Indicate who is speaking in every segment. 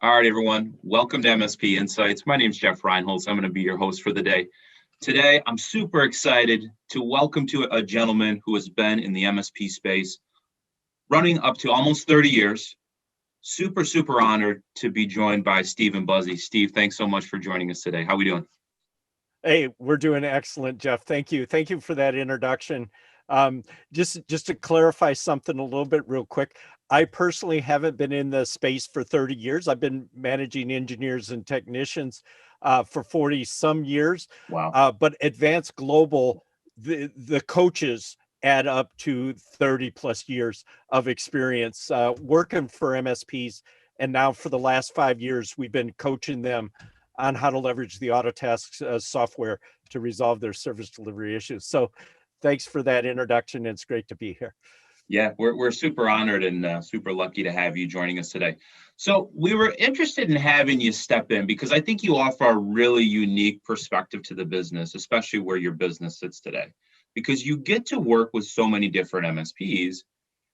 Speaker 1: All right, everyone. Welcome to MSP Insights. My name is Jeff Reinholz. I'm going to be your host for the day. Today, I'm super excited to welcome to a gentleman who has been in the MSP space running up to almost 30 years. Super honored to be joined by Steve Buzye. Steve, thanks so much for joining us today. How are we doing?
Speaker 2: Hey, we're doing excellent, Jeff. Thank you. Thank you for that introduction. Just to clarify something a little bit real quick, I personally haven't been in the space for 30 years. I've been managing engineers and technicians for 40 some years.
Speaker 1: Wow.
Speaker 2: But Advance Global, the coaches add up to 30 plus years of experience working for MSPs. And now for the last 5 years, we've been coaching them on how to leverage the Autotask software to resolve their service delivery issues. So thanks for that introduction. It's great to be here.
Speaker 1: Yeah, we're super honored and super lucky to have you joining us today. So we were interested in having you step in because I think you offer a really unique perspective to the business, especially where your business sits today, because you get to work with so many different MSPs.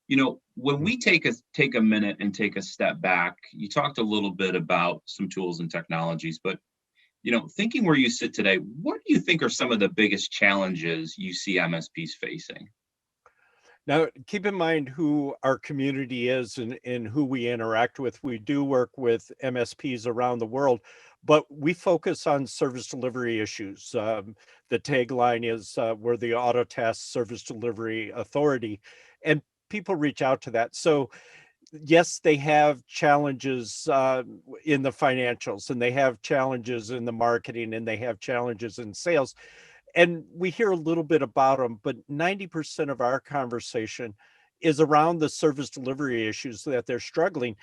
Speaker 1: You know, when we take a minute and take a step back, you talked a little bit about some tools and technologies, but thinking where you sit today, what do you think are some of the biggest challenges you see MSPs facing?
Speaker 2: Now, keep in mind who our community is and who we interact with. We do work with MSPs around the world, but we focus on service delivery issues. The tagline is we're the Autotask Service Delivery Authority, and people reach out to that. So yes, they have challenges in the financials, and they have challenges in the marketing, and they have challenges in sales. And we hear a little bit about them, but 90% of our conversation is around the service delivery issues that they're struggling.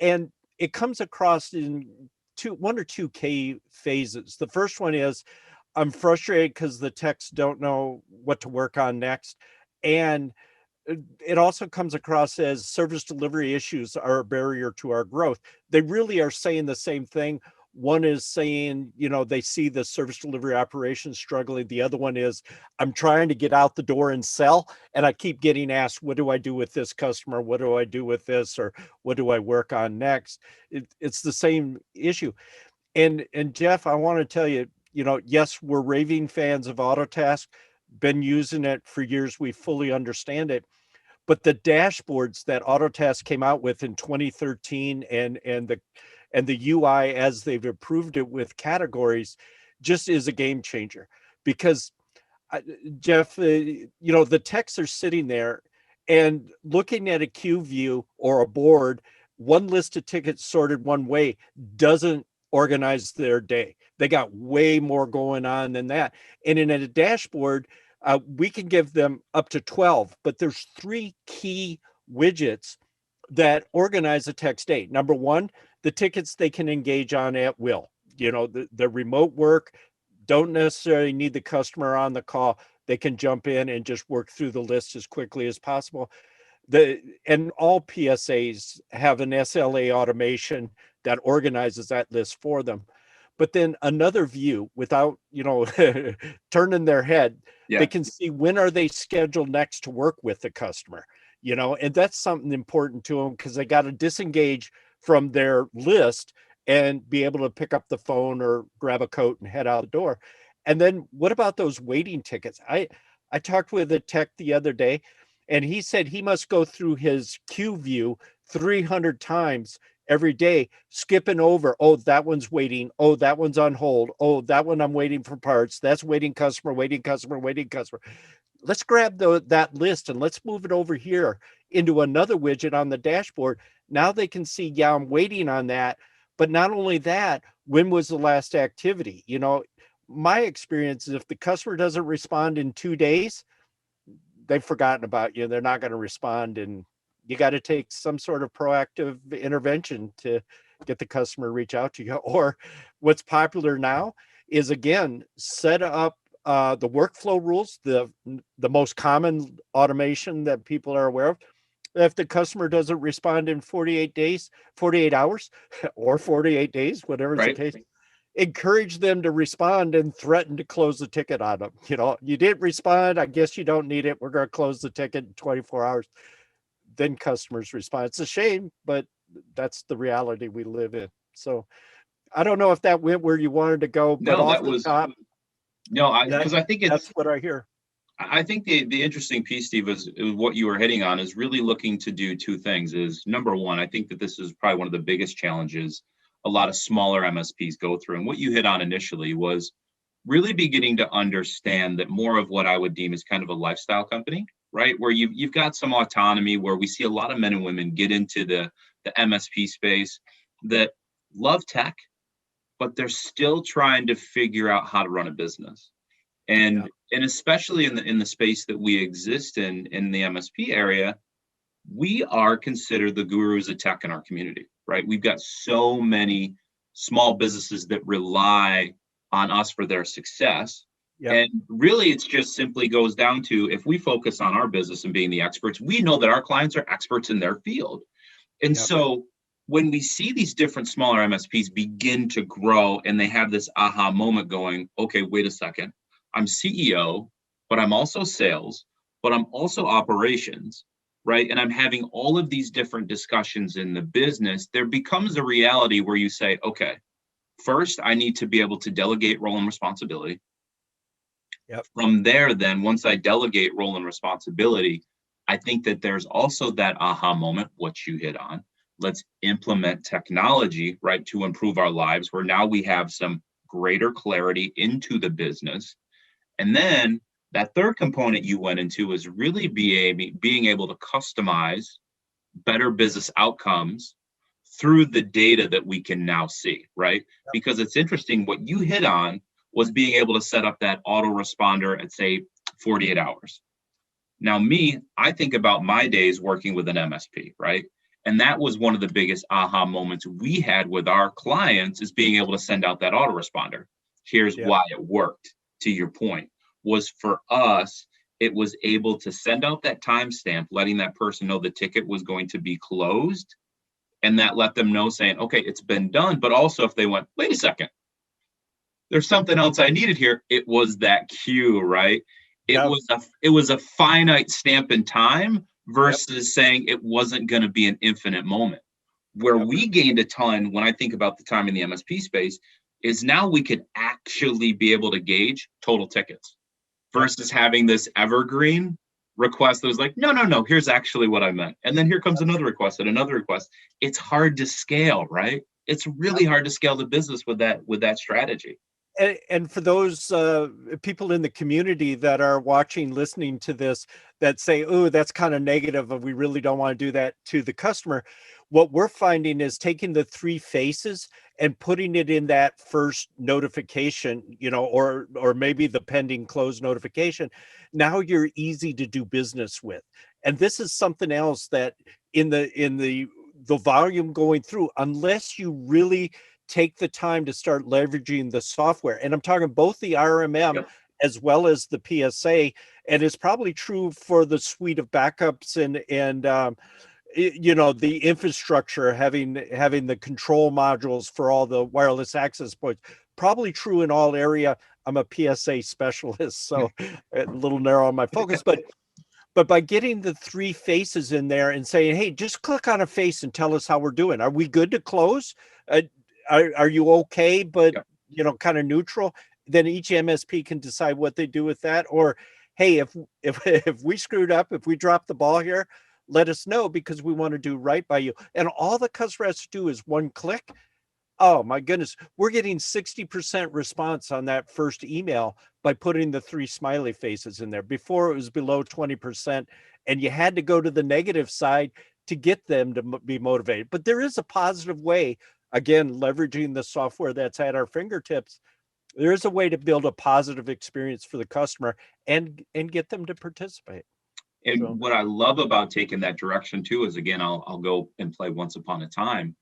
Speaker 2: And it comes across in one or two key phases. The first one is I'm frustrated because the techs don't know what to work on next. And it also comes across as service delivery issues are a barrier to our growth. They really are saying the same thing. One is saying, they see the service delivery operations struggling. The other one is, I'm trying to get out the door and sell, and I keep getting asked, what do I do with this customer? What do I do with this? Or what do I work on next? It's the same issue. And Jeff, I want to tell you, yes, we're raving fans of Autotask, been using it for years. We fully understand it. But the dashboards that Autotask came out with in 2013 and the UI as they've improved it with categories just is a game changer. Because Jeff, the techs are sitting there and looking at a queue view or a board, one list of tickets sorted one way doesn't organize their day. They got way more going on than that. And in a dashboard, we can give them up to 12, but there's 3 key widgets that organize a text day. Number one, the tickets they can engage on at will. The remote work, don't necessarily need the customer on the call. They can jump in and just work through the list as quickly as possible. And all PSAs have an SLA automation that organizes that list for them. But then another view without, turning their head, they can see when are they scheduled next to work with the customer, and that's something important to them because they got to disengage from their list and be able to pick up the phone or grab a coat and head out the door. And then what about those waiting tickets? I talked with a tech the other day, and he said he must go through his queue view 300 times every day, skipping over, oh, that one's waiting, oh, that one's on hold, oh, that one I'm waiting for parts, that's waiting customer, waiting customer, waiting customer. Let's grab that list and let's move it over here into another widget on the dashboard. Now they can see, yeah, I'm waiting on that. But not only that, when was the last activity? My experience is if the customer doesn't respond in 2 days, they've forgotten about you. They're not going to respond. And you got to take some sort of proactive intervention to get the customer to reach out to you. Or what's popular now is, again, set up the workflow rules, the most common automation that people are aware of. If the customer doesn't respond in 48 hours, or 48 days, whatever is the case, encourage them to respond and threaten to close the ticket on them. You didn't respond. I guess you don't need it. We're going to close the ticket in 24 hours. Then customers respond. It's a shame, but that's the reality we live in. So I don't know if that went where you wanted to go, but
Speaker 1: No,
Speaker 2: off
Speaker 1: that
Speaker 2: the
Speaker 1: was
Speaker 2: top,
Speaker 1: no, because I think
Speaker 2: that's
Speaker 1: it's
Speaker 2: what I hear.
Speaker 1: I think the interesting piece, Steve, is what you were hitting on is really looking to do two things. Is number one, I think that this is probably one of the biggest challenges a lot of smaller MSPs go through. And what you hit on initially was really beginning to understand that more of what I would deem as kind of a lifestyle company, right? Where you've got some autonomy, where we see a lot of men and women get into the MSP space that love tech, but they're still trying to figure out how to run a business.
Speaker 2: Yeah.
Speaker 1: And especially in the space that we exist in the MSP area, we are considered the gurus of tech in our community, right? We've got so many small businesses that rely on us for their success.
Speaker 2: Yep.
Speaker 1: And really, it's just simply goes down to, if we focus on our business and being the experts, we know that our clients are experts in their field. And
Speaker 2: Yep.
Speaker 1: so when we see these different smaller MSPs begin to grow and they have this aha moment going, okay, wait a second, I'm CEO, but I'm also sales, but I'm also operations, right? And I'm having all of these different discussions in the business. There becomes a reality where you say, okay, first, I need to be able to delegate role and responsibility.
Speaker 2: Yep.
Speaker 1: From there, then, once I delegate role and responsibility, I think that there's also that aha moment, what you hit on. Let's implement technology, right, to improve our lives, where now we have some greater clarity into the business. And then that third component you went into is really being able to customize better business outcomes through the data that we can now see, right? Because it's interesting, what you hit on was being able to set up that autoresponder at, say, 48 hours. Now, I think about my days working with an MSP, right? And that was one of the biggest aha moments we had with our clients, is being able to send out that autoresponder. Here's
Speaker 2: Yep.
Speaker 1: why it worked, to your point, was for us, it was able to send out that timestamp, letting that person know the ticket was going to be closed. And that let them know, saying, okay, it's been done. But also, if they went, wait a second, there's something else I needed here, it was that cue, right? It
Speaker 2: Yep.
Speaker 1: was a finite stamp in time
Speaker 2: Yep.
Speaker 1: versus saying it wasn't going to be an infinite moment. Where
Speaker 2: Yep.
Speaker 1: we gained a ton when I think about the time in the MSP space is now we could actually be able to gauge total tickets versus having this evergreen request that was like, no, here's actually what I meant. And then here comes another request and another request. It's hard to scale, right? It's really hard to scale the business with that strategy.
Speaker 2: And for those people in the community that are watching, listening to this, that say, oh, that's kind of negative, and we really don't want to do that to the customer, what we're finding is taking the three faces and putting it in that first notification, or maybe the pending close notification. Now you're easy to do business with. And this is something else that in the volume going through, unless you really take the time to start leveraging the software. And I'm talking both the RMM
Speaker 1: Yep.
Speaker 2: as well as the PSA. And it's probably true for the suite of backups and the infrastructure, having the control modules for all the wireless access points. Probably true in all area. I'm a PSA specialist, so a little narrow on my focus, but by getting the three faces in there and saying, hey, just click on a face and tell us how we're doing. Are we good to close? Are you okay, but
Speaker 1: Yep.
Speaker 2: kind of neutral? Then each MSP can decide what they do with that. Or, hey, if we screwed up, if we dropped the ball here, let us know, because we want to do right by you. And all the customer has to do is one click. Oh my goodness, we're getting 60% response on that first email by putting the three smiley faces in there. Before, it was below 20%, and you had to go to the negative side to get them to be motivated. But there is a positive way, again, leveraging the software that's at our fingertips. There is a way to build a positive experience for the customer and get them to participate.
Speaker 1: And
Speaker 2: So,
Speaker 1: what I love about taking that direction too is, again, I'll go and play Once Upon a Time.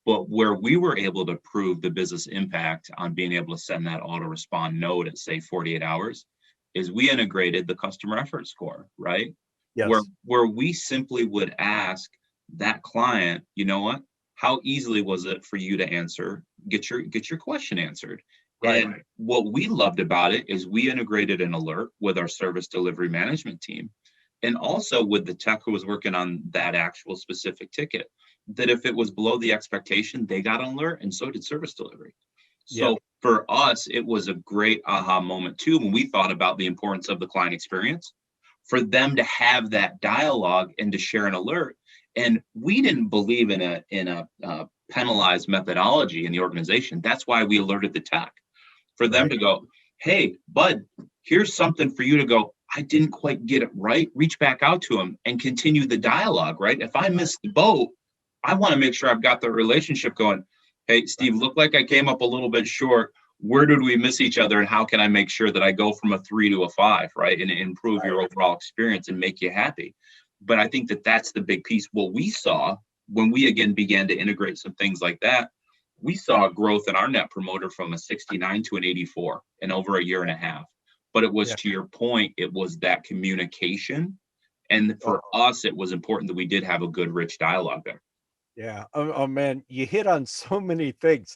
Speaker 1: But where we were able to prove the business impact on being able to send that auto respond note at, say, 48 hours is we integrated the customer effort score, right? Where
Speaker 2: yes.
Speaker 1: we simply would ask that client, you know what? How easily was it for you to get your question answered?
Speaker 2: Right.
Speaker 1: And what we loved about it is we integrated an alert with our service delivery management team and also with the tech who was working on that actual specific ticket, that if it was below the expectation, they got an alert, and so did service delivery.
Speaker 2: Yeah.
Speaker 1: So for us, it was a great aha moment too when we thought about the importance of the client experience, for them to have that dialogue and to share an alert. And we didn't believe in a penalized methodology in the organization. That's why we alerted the tech, for them
Speaker 2: Right.
Speaker 1: to go, hey, bud, here's something for you to go, I didn't quite get it right. Reach back out to them and continue the dialogue, right? If I missed the boat, I want to make sure I've got the relationship going. Hey, Steve, looked like I came up a little bit short. Where did we miss each other? And how can I make sure that I go from a 3 to a 5, right? And improve your overall experience and make you happy. But I think that that's the big piece. What we saw when we again began to integrate some things like that, we saw growth in our net promoter from a 69 to an 84 in over a year and a half. But it was,
Speaker 2: Yeah.
Speaker 1: to your point, it was that communication. And for us, it was important that we did have a good, rich dialogue there.
Speaker 2: Yeah. Oh, man, you hit on so many things.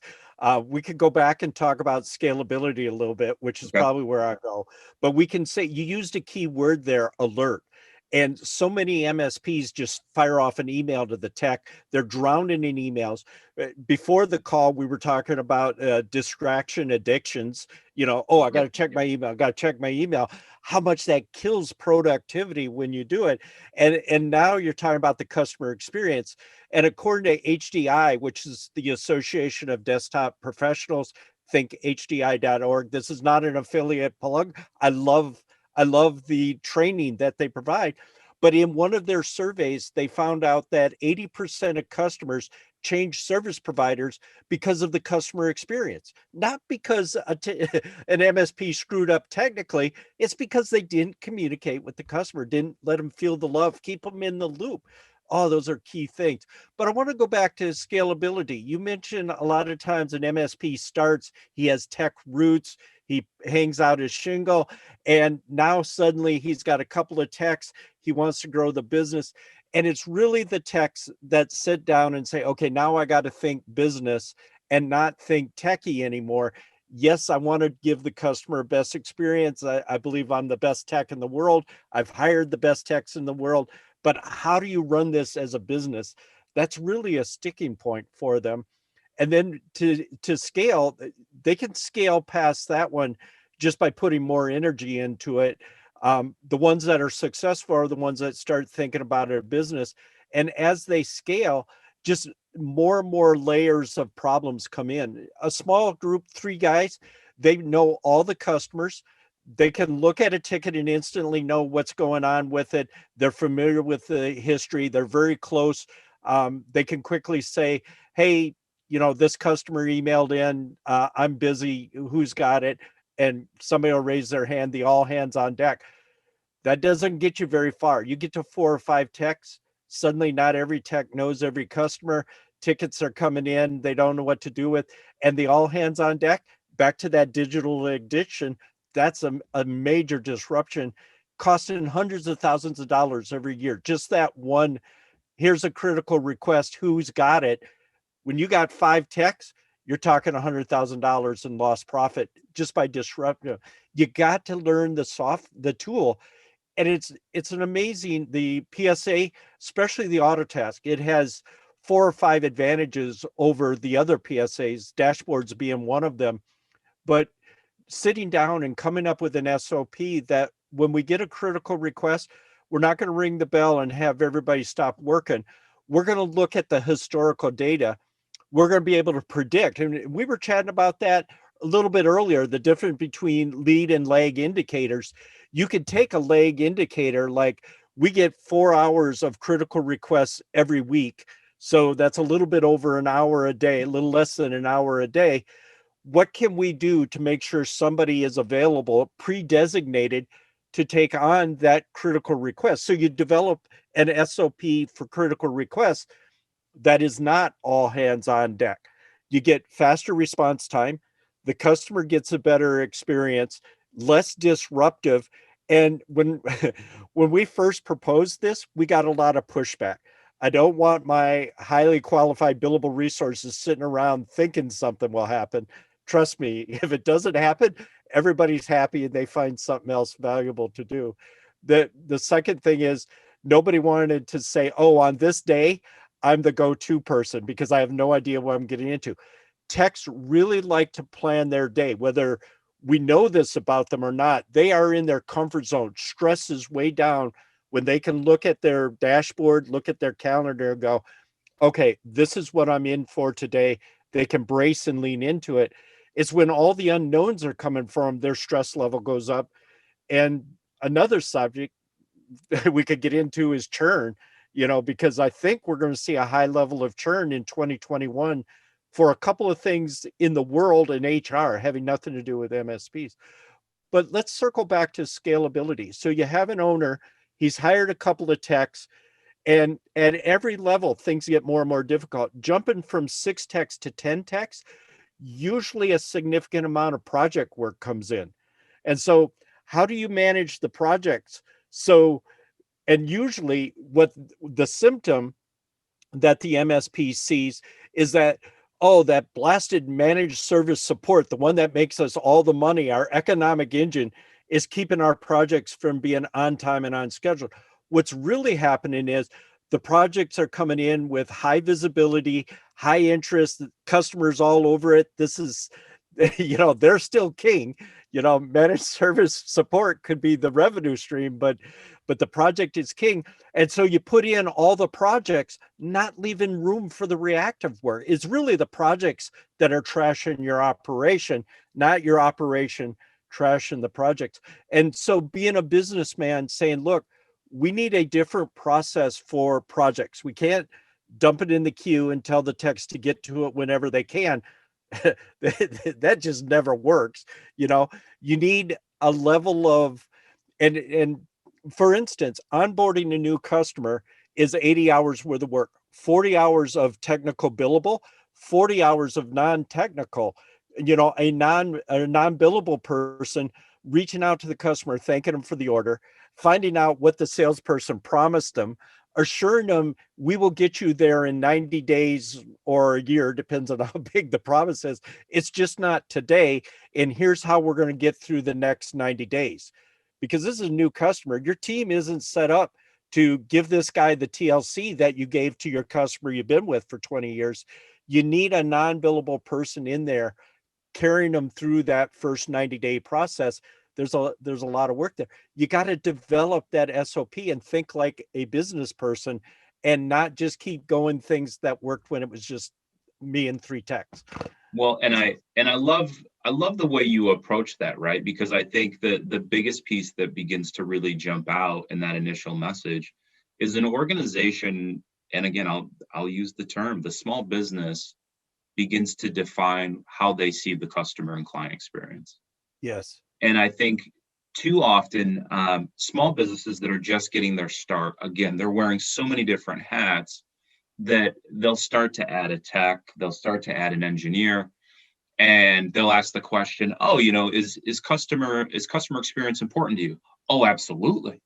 Speaker 2: We could go back and talk about scalability a little bit, which is
Speaker 1: Okay.
Speaker 2: probably where I go. But we can say you used a key word there, alert. And so many MSPs just fire off an email to the tech. They're drowning in emails. Before the call, we were talking about distraction addictions. Oh, I got to check my email. I got to check my email. How much that kills productivity when you do it. And now you're talking about the customer experience. And according to HDI, which is the Association of Desktop Professionals, think HDI.org. This is not an affiliate plug. I love the training that they provide. But in one of their surveys, they found out that 80% of customers change service providers because of the customer experience, not because an MSP screwed up technically. It's because they didn't communicate with the customer, didn't let them feel the love, keep them in the loop. Oh, those are key things. But I want to go back to scalability. You mentioned a lot of times an MSP starts, he has tech roots, he hangs out his shingle, and now suddenly he's got a couple of techs. He wants to grow the business. And it's really the techs that sit down and say, okay, now I got to think business and not think techie anymore. Yes, I want to give the customer best experience. I believe I'm the best tech in the world. I've hired the best techs in the world. But how do you run this as a business? That's really a sticking point for them. And then to scale, they can scale past that one just by putting more energy into it. The ones that are successful are the ones that start thinking about their business. And as they scale, just more and more layers of problems come in. A small group, 3 guys, they know all the customers. They can look at a ticket and instantly know what's going on with it. They're familiar with the history. They're very close. They can quickly say, hey, this customer emailed in, I'm busy, who's got it? And somebody will raise their hand, the all hands on deck. That doesn't get you very far. You get to 4 or 5 techs, suddenly not every tech knows every customer. Tickets are coming in, they don't know what to do with, and the all hands on deck, back to that digital addiction, that's a major disruption, costing hundreds of thousands of dollars every year. Just that one, here's a critical request, who's got it? When you got 5 techs, you're talking $100,000 in lost profit just by disrupting. You got to learn the tool, and it's an amazing, the PSA, especially the Autotask. It has 4 or 5 advantages over the other PSAs, dashboards being one of them. But sitting down and coming up with an SOP that when we get a critical request, we're not going to ring the bell and have everybody stop working. We're going to look at the historical data. We're going to be able to predict. And we were chatting about that a little bit earlier, the difference between lead and lag indicators. You could take a lag indicator, like we get 4 hours of critical requests every week. So that's a little bit over an hour a day, a little less than an hour a day. What can we do to make sure somebody is available, pre-designated, to take on that critical request? So you develop an SOP for critical requests that is not all hands on deck. You get faster response time. The customer gets a better experience, less disruptive. And when when we first proposed this, we got a lot of pushback. I don't want my highly qualified billable resources sitting around thinking something will happen. Trust me, if it doesn't happen, everybody's happy and they find something else valuable to do. The second thing is, nobody wanted to say, oh, on this day, I'm the go-to person because I have no idea what I'm getting into. Techs really like to plan their day, whether we know this about them or not. They are in their comfort zone. Stress is way down when they can look at their dashboard, look at their calendar and go, okay, this is what I'm in for today. They can brace and lean into it. It's when all the unknowns are coming from, their stress level goes up. And another subject we could get into is churn, because I think we're going to see a high level of churn in 2021 for a couple of things in the world and HR having nothing to do with MSPs. But let's circle back to scalability. So you have an owner, he's hired a couple of techs, and at every level, things get more and more difficult. Jumping from 6 techs to 10 techs, usually a significant amount of project work comes in. And so how do you manage the projects? So, and usually what the symptom that the MSP sees is that, oh, that blasted managed service support, the one that makes us all the money, our economic engine, is keeping our projects from being on time and on schedule. What's really happening is the projects are coming in with high visibility, high interest, customers all over it. This is, they're still king. Managed service support could be the revenue stream, but the project is king. And so you put in all the projects, not leaving room for the reactive work. It's really the projects that are trashing your operation, not your operation trashing the projects. And so being a businessman saying, look, we need a different process for projects. We can't dump it in the queue and tell the techs to get to it whenever they can. That just never works. You need a level of, and for instance, onboarding a new customer is 80 hours worth of work, 40 hours of technical billable, 40 hours of non-technical. A non-billable person reaching out to the customer, thanking them for the order, finding out what the salesperson promised them, assuring them we will get you there in 90 days or a year, depends on how big the promise is. It's just not today. And here's how we're going to get through the next 90 days. Because this is a new customer. Your team isn't set up to give this guy the TLC that you gave to your customer you've been with for 20 years. You need a non-billable person in there carrying them through that first 90-day process. There's a lot of work there. You got to develop that SOP and think like a business person and not just keep going things that worked when it was just me and 3 techs.
Speaker 1: Well, and I love the way you approach that, right? Because I think that the biggest piece that begins to really jump out in that initial message is an organization, and again, I'll use the term, the small business begins to define how they see the customer and client experience.
Speaker 2: Yes.
Speaker 1: And I think too often, small businesses that are just getting their start, again, they're wearing so many different hats that they'll start to add a tech, they'll start to add an engineer, and they'll ask the question, oh, is customer experience important to you? Oh, absolutely.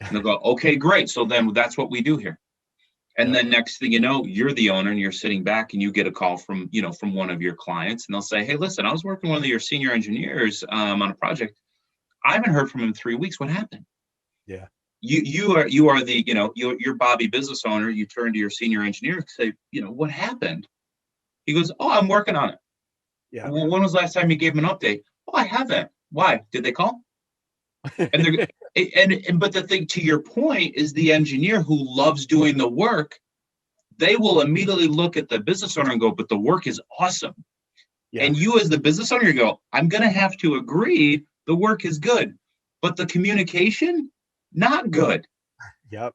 Speaker 1: And they'll go, okay, great. So then that's what we do here. And then next thing you know, you're the owner and you're sitting back and you get a call from one of your clients, and they'll say, hey, listen, I was working with one of your senior engineers on a project. I haven't heard from him in 3 weeks. What happened?
Speaker 2: Yeah.
Speaker 1: You are the, you're Bobby business owner. You turn to your senior engineer and say, what happened? He goes, oh, I'm working on it.
Speaker 2: Yeah.
Speaker 1: Well, when was the last time you gave him an update? Oh, I haven't. Why? Did they call? And they're but the thing, to your point, is the engineer who loves doing the work, they will immediately look at the business owner and go, but the work is awesome.
Speaker 2: Yeah.
Speaker 1: And you as the business owner, you go, I'm going to have to agree the work is good, but the communication, not good.
Speaker 2: Yep.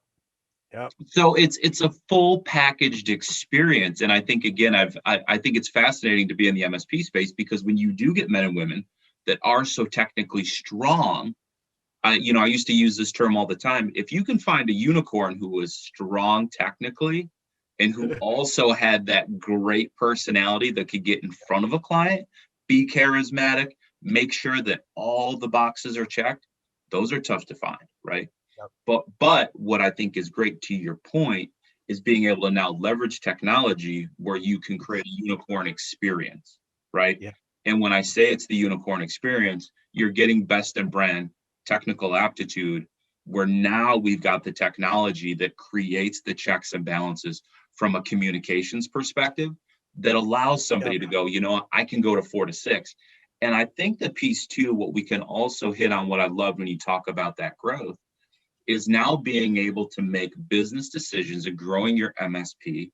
Speaker 1: So it's a full packaged experience. And I think, again, I think it's fascinating to be in the MSP space, because when you do get men and women that are so technically strong, I used to use this term all the time. If you can find a unicorn who was strong technically and who also had that great personality that could get in front of a client, be charismatic, make sure that all the boxes are checked, those are tough to find, right? Yep. But what I think is great, to your point, is being able to now leverage technology where you can create a unicorn experience, right?
Speaker 2: Yeah.
Speaker 1: And when I say it's the unicorn experience, you're getting best in brand technical aptitude, where now we've got the technology that creates the checks and balances from a communications perspective that allows somebody
Speaker 2: Yep.
Speaker 1: to go, you know, I can go to 4 to 6. And I think the piece too, what we can also hit on, what I love when you talk about that growth, is now being able to make business decisions and growing your MSP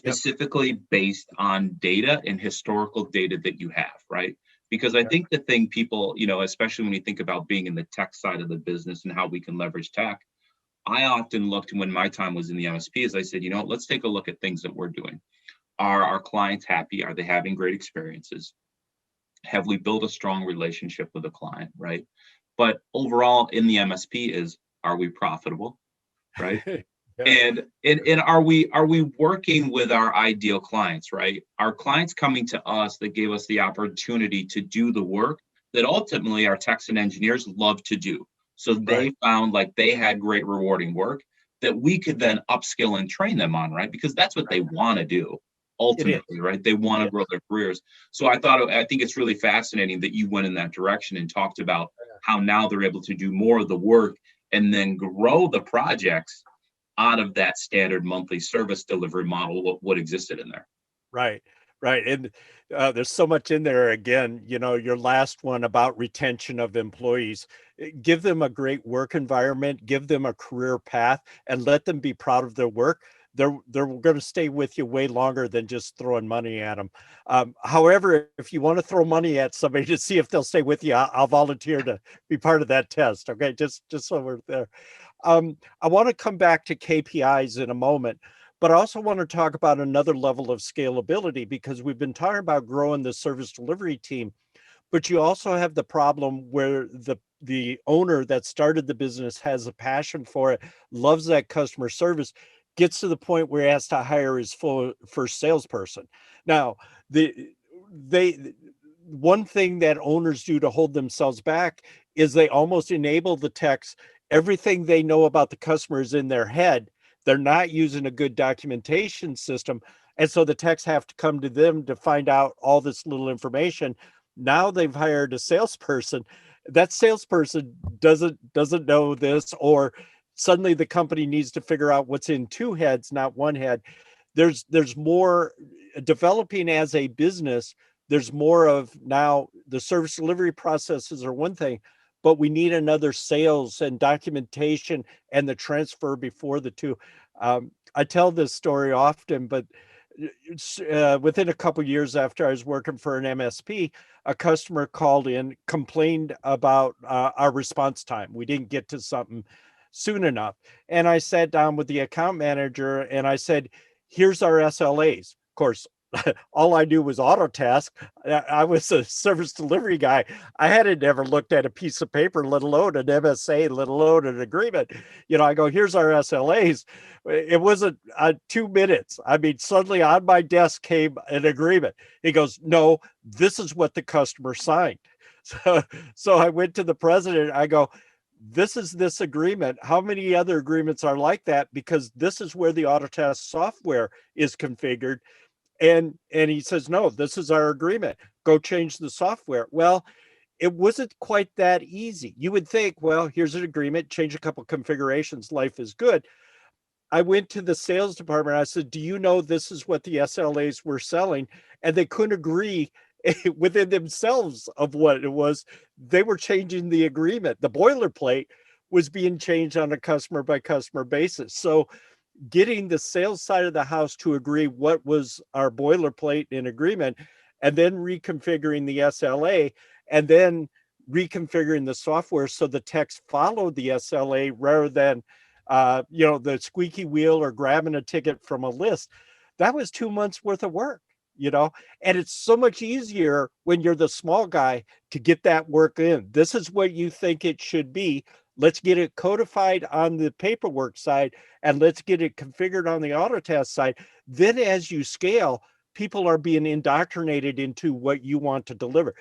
Speaker 2: Yep.
Speaker 1: specifically based on data and historical data that you have, right? Because I
Speaker 2: Yep.
Speaker 1: think the thing people, you know, especially when you think about being in the tech side of the business and how we can leverage tech, I often looked when my time was in the MSP, as I said, you know, let's take a look at things that we're doing. Are our clients happy? Are they having great experiences? Have we built a strong relationship with the client, right? But overall in the MSP is, are we profitable, right?
Speaker 2: Yeah.
Speaker 1: And are we working with our ideal clients, right? Our clients coming to us that gave us the opportunity to do the work that ultimately our techs and engineers love to do. So
Speaker 2: Right.
Speaker 1: they found like they had great rewarding work that we could then upskill and train them on, right? Because that's what they
Speaker 2: Right.
Speaker 1: want to do
Speaker 2: It is.
Speaker 1: ultimately, right? They want to
Speaker 2: Yes.
Speaker 1: grow their careers. So I think it's really fascinating that you went in that direction and talked about how now they're able to do more of the work and then grow the projects out of that standard monthly service delivery model, what existed in there.
Speaker 2: Right, right, and, there's so much in there again, you know, your last one about retention of employees. Give them a great work environment, give them a career path, and let them be proud of their work. They're gonna stay with you way longer than just throwing money at them. However, if you wanna throw money at somebody to see if they'll stay with you, I'll volunteer to be part of that test, okay? Just so we're there. I want to come back to KPIs in a moment, but I also want to talk about another level of scalability because we've been talking about growing the service delivery team, but you also have the problem where the owner that started the business has a passion for it, loves that customer service, gets to the point where he has to hire his full first salesperson. Now, the they one thing that owners do to hold themselves back is they almost enable the techs. Everything they know about the customer is in their head. They're not using a good documentation system. And so the techs have to come to them to find out all this little information. Now they've hired a salesperson. That salesperson doesn't know this, or suddenly the company needs to figure out what's in two heads, not one head. There's more developing as a business. There's more of now the service delivery processes are one thing, but we need another sales and documentation and the transfer before the two. I tell this story often, but within a couple years after I was working for an MSP, a customer called in, complained about our response time. We didn't get to something soon enough. And I sat down with the account manager and I said, here's our SLAs. Of course, all I knew was Autotask. I was a service delivery guy. I hadn't never looked at a piece of paper, let alone an MSA, let alone an agreement. You know, I go, here's our SLAs. It wasn't 2 minutes. I mean, suddenly on my desk came an agreement. He goes, no, this is what the customer signed. So I went to the president. I go, this is this agreement. How many other agreements are like that? Because this is where the Autotask software is configured. And he says, no, this is our agreement. Go change the software. Well, it wasn't quite that easy. You would think, well, here's an agreement, change a couple configurations, life is good. I went to the sales department. I said, do you know this is what the SLAs were selling? And they couldn't agree within themselves of what it was. They were changing the agreement. The boilerplate was being changed on a customer by customer basis. So getting the sales side of the house to agree what was our boilerplate in agreement, and then reconfiguring the SLA, and then reconfiguring the software so the text followed the SLA rather than the squeaky wheel or grabbing a ticket from a list. That was 2 months worth of work, you know, and it's so much easier when you're the small guy to get that work in. This is what you think it should be. Let's get it codified on the paperwork side and let's get it configured on the Autotask side. Then as you scale, people are being indoctrinated into what you want to deliver.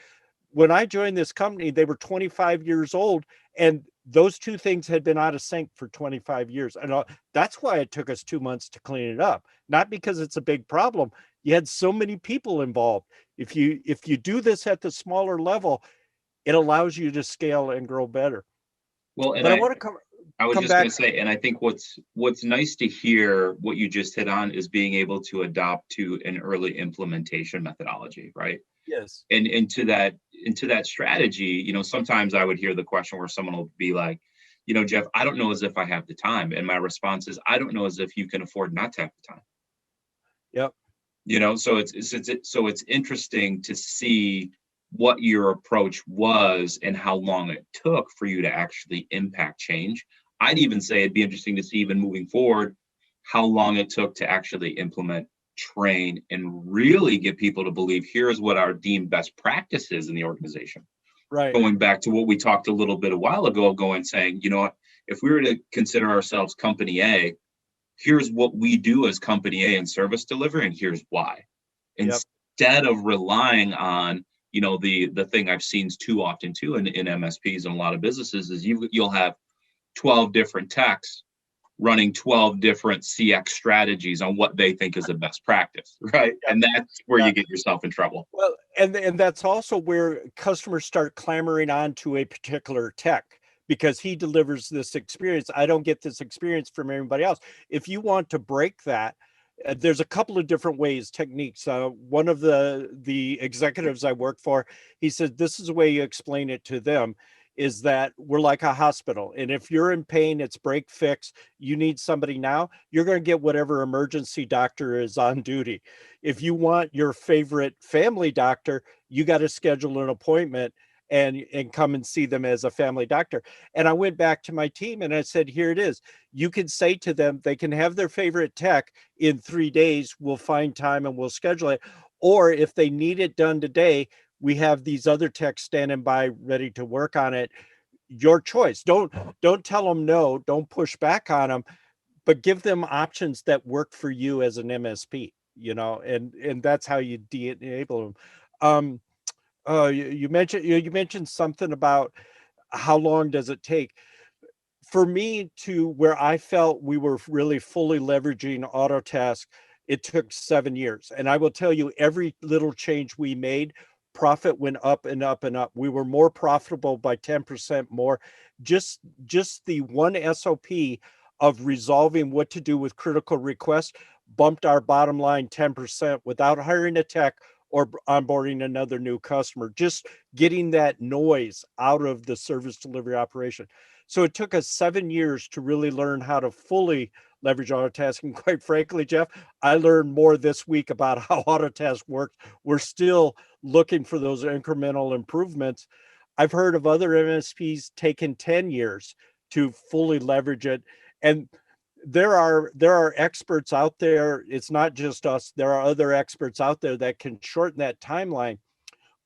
Speaker 2: When I joined this company, they were 25 years old, and those two things had been out of sync for 25 years. And that's why it took us 2 months to clean it up, not because it's a big problem. You had so many people involved. If you do this at the smaller level, it allows you to scale and grow better.
Speaker 1: Well, and
Speaker 2: But I want to cover.
Speaker 1: I was
Speaker 2: come
Speaker 1: just going
Speaker 2: back.
Speaker 1: to say, and I think what's nice to hear what you just hit on is being able to adopt to an early implementation methodology, right?
Speaker 2: Yes.
Speaker 1: And into that strategy, sometimes I would hear the question where someone will be like, Jeff, I don't know as if I have the time. And my response is, I don't know as if you can afford not to have the time.
Speaker 2: Yep.
Speaker 1: So it's interesting to see what your approach was and how long it took for you to actually impact change. I'd even say it'd be interesting to see, even moving forward, how long it took to actually implement, train, and really get people to believe here's what our deemed best practice is in the organization.
Speaker 2: Right.
Speaker 1: Going back to what we talked a little bit a while ago, going saying, you know what, if we were to consider ourselves company A, here's what we do as company A in service delivery, and here's why.
Speaker 2: Yep.
Speaker 1: Instead of relying on, the thing I've seen too often too in MSPs and a lot of businesses is you'll have 12 different techs running 12 different CX strategies on what they think is the best practice, right?
Speaker 2: Yep.
Speaker 1: And that's where
Speaker 2: Yeah.
Speaker 1: you get yourself in trouble.
Speaker 2: Well, and that's also where customers start clamoring on to a particular tech because he delivers this experience. I don't get this experience from everybody else. If you want to break that, there's a couple of different ways, techniques. One of the executives I work for, he said, this is the way you explain it to them, is that we're like a hospital. And if you're in pain, it's break fix, you need somebody now, you're going to get whatever emergency doctor is on duty. If you want your favorite family doctor, you got to schedule an appointment and come and see them as a family doctor. And I went back to my team and I said, here it is. You can say to them, they can have their favorite tech in 3 days. We'll find time and we'll schedule it. Or if they need it done today, we have these other techs standing by ready to work on it. Your choice. Don't tell them no, don't push back on them, but give them options that work for you as an MSP, and that's how you enable them. You mentioned something about how long does it take for me to where I felt we were really fully leveraging Autotask. It took 7 years, and I will tell you, every little change we made, profit went up and up and up. We were more profitable by 10% more. Just the one SOP of resolving what to do with critical requests bumped our bottom line 10% without hiring a tech or onboarding another new customer. Just getting that noise out of the service delivery operation. So it took us 7 years to really learn how to fully leverage Autotask. And quite frankly, Jeff, I learned more this week about how Autotask works. We're still looking for those incremental improvements. I've heard of other MSPs taking 10 years to fully leverage it. And there are experts out there. It's not just us. There are other experts out there that can shorten that timeline,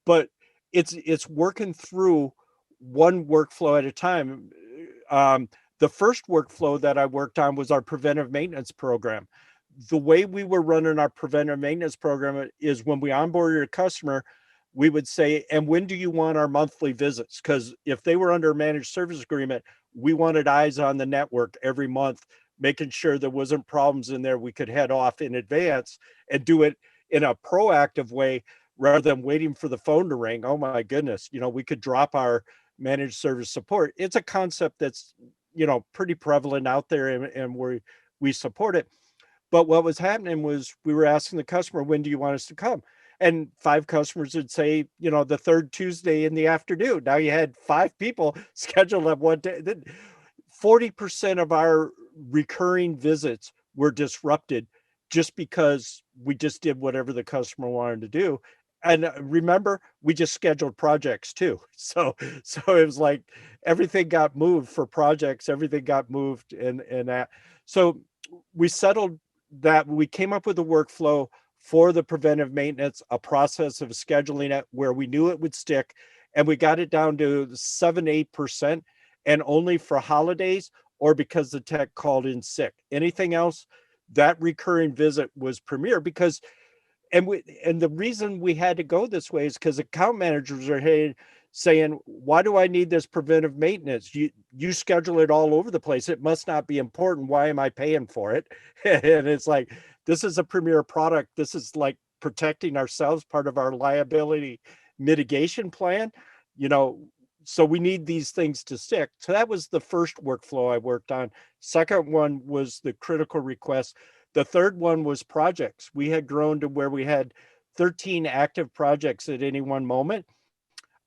Speaker 2: but it's working through one workflow at a time. The first workflow that I worked on was our preventive maintenance program. The way we were running our preventive maintenance program is when we onboarded a customer, we would say, and when do you want our monthly visits? Because if they were under a managed service agreement, we wanted eyes on the network every month, making sure there wasn't problems in there we could head off in advance and do it in a proactive way rather than waiting for the phone to ring. Oh my goodness, we could drop our managed service support. It's a concept that's, pretty prevalent out there, and we support it. But what was happening was we were asking the customer, when do you want us to come? And 5 customers would say, the third Tuesday in the afternoon. Now you had 5 people scheduled at one day. 40% of our recurring visits were disrupted just because we just did whatever the customer wanted to do. And remember, we just scheduled projects too. So it was like everything got moved for projects, everything got moved and that. So we settled that. We came up with a workflow for the preventive maintenance, a process of scheduling it where we knew it would stick, and we got it down to 7-8%, and only for holidays or because the tech called in sick. Anything else, that recurring visit was premier. Because and the reason we had to go this way is because account managers are saying, why do I need this preventive maintenance? You schedule it all over the place. It must not be important. Why am I paying for it? And it's like, this is a premier product. This is like protecting ourselves, part of our liability mitigation plan. You know, so we need these things to stick. So that was the first workflow I worked on. Second one was the critical requests. The third one was projects. We had grown to where we had 13 active projects at any one moment.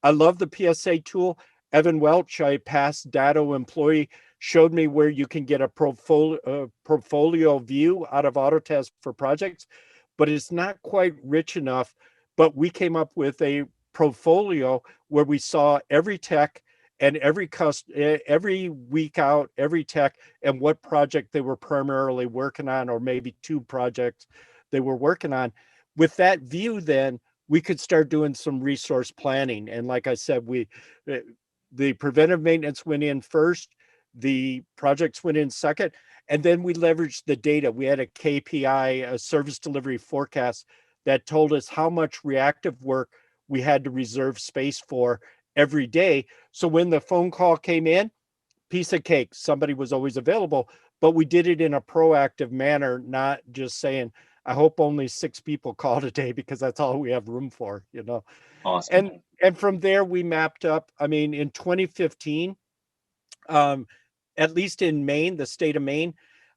Speaker 2: I love the PSA tool. Evan Welch, a past Datto employee, showed me where you can get a portfolio view out of Autotask for projects, but it's not quite rich enough. But we came up with a portfolio where we saw every tech and every week out, every tech and what project they were primarily working on, or maybe two projects they were working on. With that view, then we could start doing some resource planning. And like I said, the preventive maintenance went in first, the projects went in second, and then we leveraged the data. We had a KPI, a service delivery forecast, that told us how much reactive work we had to reserve space for every day. So when the phone call came in, piece of cake, somebody was always available, but we did it in a proactive manner, not just saying, I hope only 6 people call today because that's all we have room for, you know.
Speaker 1: Awesome.
Speaker 2: And from there we mapped up, I mean, in 2015, at least in Maine, the state of Maine,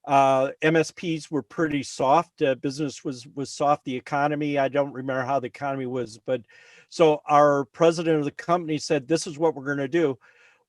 Speaker 2: MSPs were pretty soft. Business was soft. The economy, I don't remember how the economy was, but so our president of the company said, this is what we're going to do.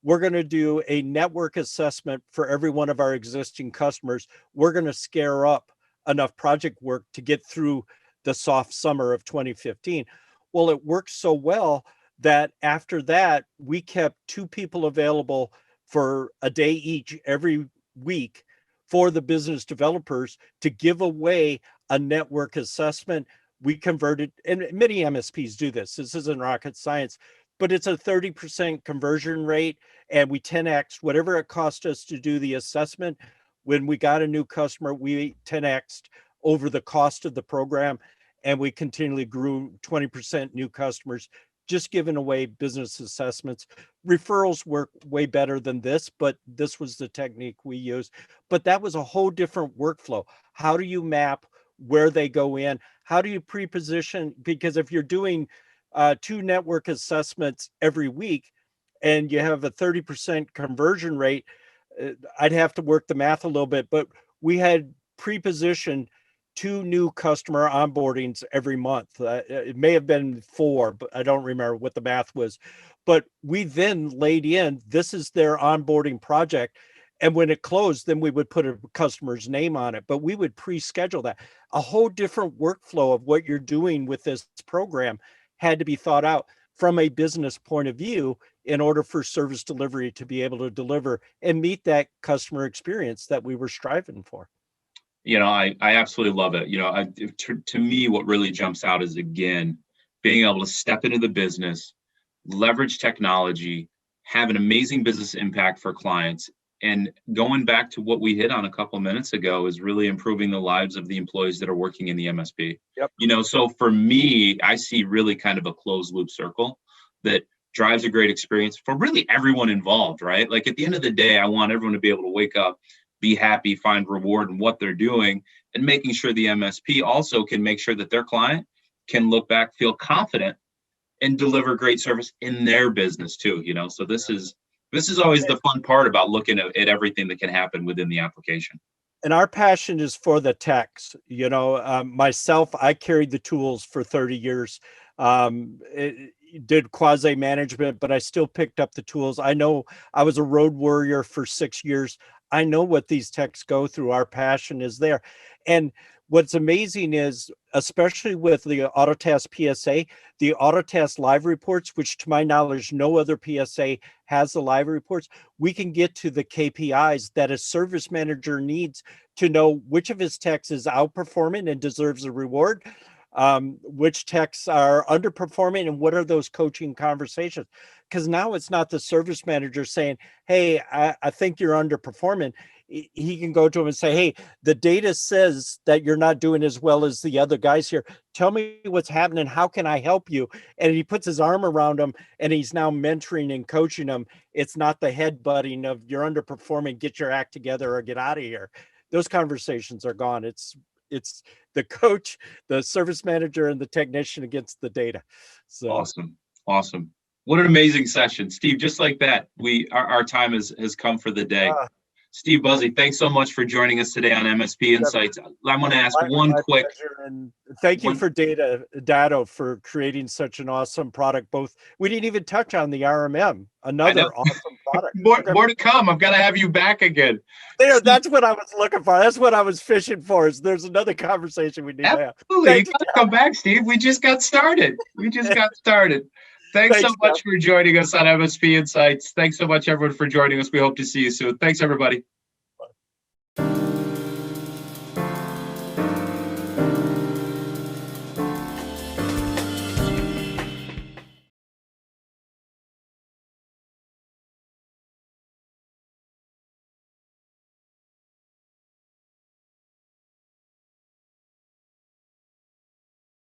Speaker 2: We're going to do a network assessment for every one of our existing customers. We're going to scare up enough project work to get through the soft summer of 2015. Well, it worked so well that after that, we kept 2 people available for a day each every week for the business developers to give away a network assessment. We converted, and many MSPs do this. This isn't rocket science, but it's a 30% conversion rate. And we 10x whatever it cost us to do the assessment. When we got a new customer, we 10x'd over the cost of the program. And we continually grew 20% new customers, just giving away business assessments. Referrals work way better than this, but this was the technique we used. But that was a whole different workflow. How do you map where they go in? How do you pre-position? Because if you're doing 2 network assessments every week and you have a 30% conversion rate, I'd have to work the math a little bit, but we had pre-positioned 2 new customer onboardings every month. It may have been 4, but I don't remember what the math was. But we then laid in, this is their onboarding project. And when it closed, then we would put a customer's name on it, but we would pre-schedule that. A whole different workflow of what you're doing with this program had to be thought out from a business point of view in order for service delivery to be able to deliver and meet that customer experience that we were striving for.
Speaker 1: You know, I absolutely love it. You know, to me, what really jumps out is, again, being able to step into the business, leverage technology, have an amazing business impact for clients. And going back to what we hit on a couple of minutes ago is really improving the lives of the employees that are working in the MSP.
Speaker 2: Yep.
Speaker 1: You know, so for me, I see really kind of a closed loop circle that drives a great experience for really everyone involved, right? Like at the end of the day, I want everyone to be able to wake up, be happy, find reward in what they're doing, and making sure the MSP also can make sure that their client can look back, feel confident, and deliver great service in their business too. You know, so this is always the fun part about looking at everything that can happen within the application.
Speaker 2: And our passion is for the techs. You know, myself, I carried the tools for 30 years. Did quasi management, but I still picked up the tools. I know I was a road warrior for 6 years. I know what these techs go through. Our passion is there. And what's amazing is, especially with the Autotask PSA, the Autotask live reports, which to my knowledge, no other PSA has the live reports, we can get to the KPIs that a service manager needs to know which of his techs is outperforming and deserves a reward, which techs are underperforming, and what are those coaching conversations. Because now it's not the service manager saying, hey, I think you're underperforming. He can go to him and say, hey, the data says that you're not doing as well as the other guys here. Tell me what's happening. How can I help you? And he puts his arm around him and he's now mentoring and coaching him. It's not the headbutting of you're underperforming, get your act together or get out of here. Those conversations are gone. It's the coach, the service manager, and the technician against the data. So
Speaker 1: Awesome. What an amazing session, Steve. Just like that, our time has come for the day. Steve Buzye, thanks so much for joining us today on MSP Insights. I want to ask one quick.
Speaker 2: Pleasure, and thank you for Dado for creating such an awesome product. We didn't even touch on the RMM, another awesome product.
Speaker 1: More to come. I've got to have you back again.
Speaker 2: That's what I was looking for. That's what I was fishing for. There's another conversation we need to have.
Speaker 1: Absolutely. You got to come back, Steve. We just got started. Thanks so much for joining us on MSP Insights. Thanks so much, everyone, for joining us. We hope to see you soon. Thanks, everybody.